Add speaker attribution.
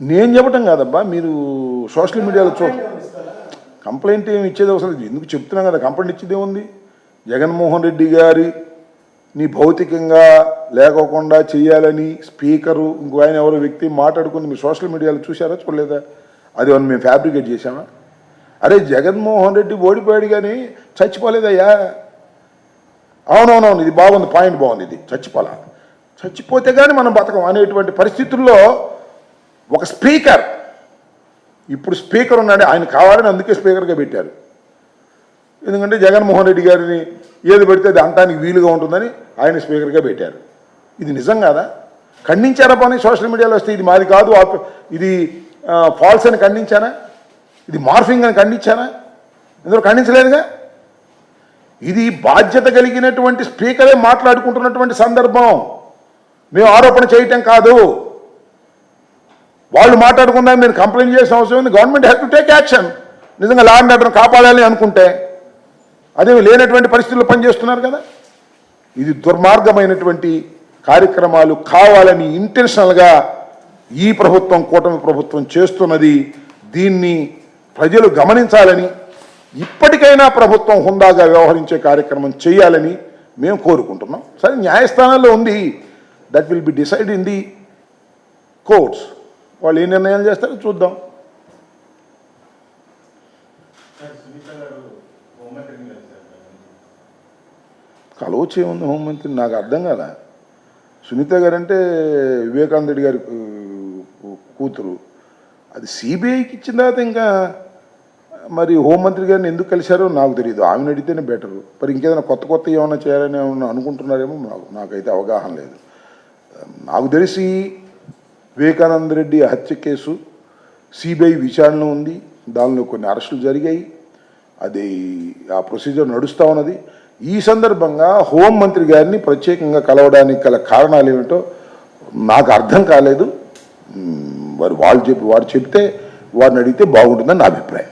Speaker 1: నేను చెప్పటం కాదబ్బా, మీరు సోషల్ మీడియాలో కంప్లైంట్ ఏమి ఇచ్చేది అవసరం లేదు. ఎందుకు చెప్తున్నాం కదా, కంప్లైంట్ ఇచ్చేది ఏముంది? జగన్మోహన్ రెడ్డి గారి నీ భౌతికంగా లేకోకుండా చేయాలని స్పీకరు ఇంకో ఆయన ఎవరో వ్యక్తి మాట్లాడుకుంది మీరు సోషల్ మీడియాలో చూసారా చూడలేదా? అది మనం మేము ఫ్యాబ్రికేట్ చేసామా? అరే జగన్మోహన్ రెడ్డి ఓడిపోయాడు కానీ చచ్చిపోలేదయ్యా. అవునవునవును, ఇది బాగుంది, పాయింట్ బాగుంది, ఇది చచ్చిపోతే కానీ మనం బతకం అనేటువంటి పరిస్థితుల్లో ఒక స్పీకర్, ఇప్పుడు స్పీకర్ ఉన్నాడు, ఆయన కావాలని అందుకే స్పీకర్గా పెట్టారు. ఎందుకంటే జగన్మోహన్ రెడ్డి గారిని ఏది పెడితే అది అనటానికి వీలుగా ఉంటుందని ఆయన స్పీకర్గా పెట్టారు. ఇది నిజం కాదా? ఖండించారా? పోనీ సోషల్ మీడియాలో వస్తే ఇది మాది కాదు, ఇది ఫాల్స్ అని ఖండించానా? ఇది మార్ఫింగ్ అని ఖండించానా? ఎందుకు ఖండించలేదుగా? ఇది బాధ్యత కలిగినటువంటి స్పీకరే మాట్లాడుకుంటున్నటువంటి సందర్భం, మేము ఆరోపణ చేయటం కాదు. వాళ్ళు మాట్లాడుకున్నా మీరు కంప్లైంట్ చేసిన అవసరం ఉంది. Government has to take action. నిజంగా లా అండ్ ఆర్డర్ కాపాడాలి అనుకుంటే అదేమి లేనటువంటి పరిస్థితుల్లో పనిచేస్తున్నారు కదా. ఇది దుర్మార్గమైనటువంటి కార్యక్రమాలు కావాలని ఇంటెన్షనల్గా ఈ ప్రభుత్వం, కూటమి ప్రభుత్వం చేస్తున్నది. దీన్ని ప్రజలు గమనించాలని, ఇప్పటికైనా ప్రభుత్వం హుందాగా వ్యవహరించే కార్యక్రమం చేయాలని మేము కోరుకుంటున్నాం. సరే, న్యాయస్థానాల్లో ఉంది, that will be decide in the courts. వాళ్ళు ఏ నిర్ణయాలు చేస్తారో చూద్దాం. కలవచ్చు ఏముంది హోంమంత్రి, నాకు అర్థం కాదా. సునీత గారు అంటే వివేకానంద రెడ్డి గారి కూతురు, అది సిబిఐకి ఇచ్చిన తర్వాత ఇంకా మరి హోంమంత్రి గారిని ఎందుకు కలిశారో నాకు తెలియదు. ఆమెను అడిగితేనే బెటరు. మరి ఇంకేదైనా కొత్త ఏమైనా చేయాలని ఏమన్నా అనుకుంటున్నారేమో నాకైతే అవగాహన లేదు. నాకు తెలిసి వివేకానంద రెడ్డి హత్య కేసు సిబిఐ విచారణలో ఉంది, దానిలో కొన్ని అరెస్టులు జరిగాయి, అది ఆ ప్రొసీజర్ నడుస్తూ ఉన్నది. ఈ సందర్భంగా హోంమంత్రి గారిని ప్రత్యేకంగా కలవడానికి గల కారణాలు ఏమిటో నాకు అర్థం కాలేదు. వారు చెప్తే వారిని అడిగితే బాగుంటుందని నా అభిప్రాయం.